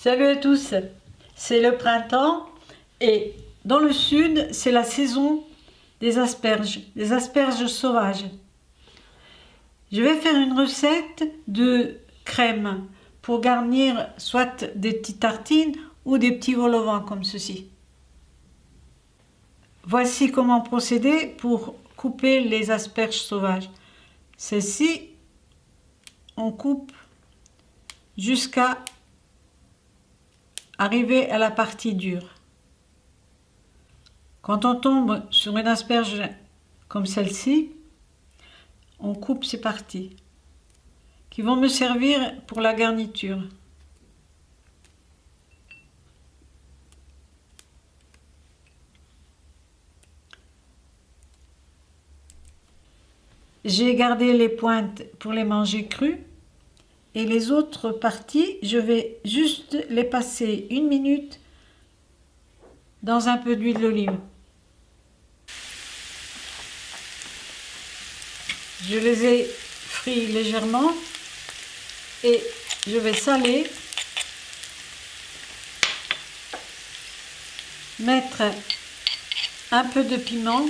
Salut à tous, c'est le printemps et dans le sud, c'est la saison des asperges sauvages. Je vais faire une recette de crème pour garnir soit des petites tartines ou des petits vol au vent comme ceci. Voici comment procéder pour couper les asperges sauvages. Celles-ci, on coupe jusqu'à arriver à la partie dure. Quand on tombe sur une asperge comme celle-ci, on coupe ces parties qui vont me servir pour la garniture. J'ai gardé les pointes pour les manger crues et les autres parties, je vais juste les passer 1 minute dans un peu d'huile d'olive. Je les ai frits légèrement et je vais saler, mettre un peu de piment,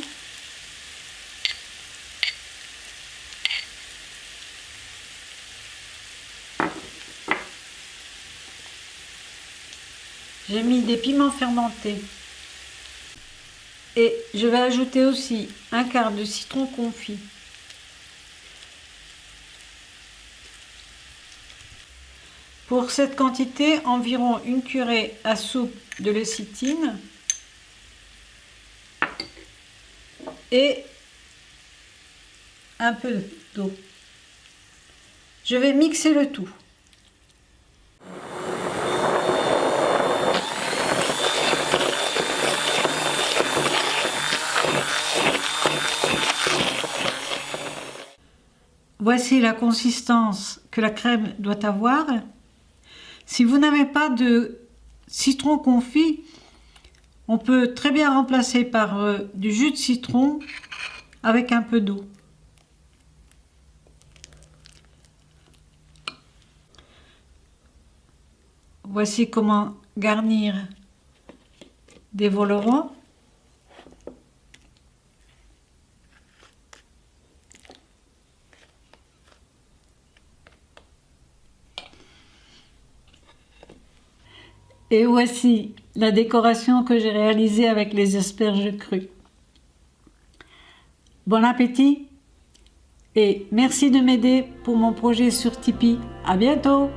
j'ai mis des piments fermentés et je vais ajouter aussi un quart de citron confit. Pour cette quantité, environ 1 cuillerée à soupe de lécithine et un peu d'eau. Je vais mixer le tout. Voici la consistance que la crème doit avoir. Si vous n'avez pas de citron confit, on peut très bien remplacer par du jus de citron avec un peu d'eau. Voici comment garnir des vol au vent. Et voici la décoration que j'ai réalisée avec les asperges crues. Bon appétit et merci de m'aider pour mon projet sur Tipeee. À bientôt!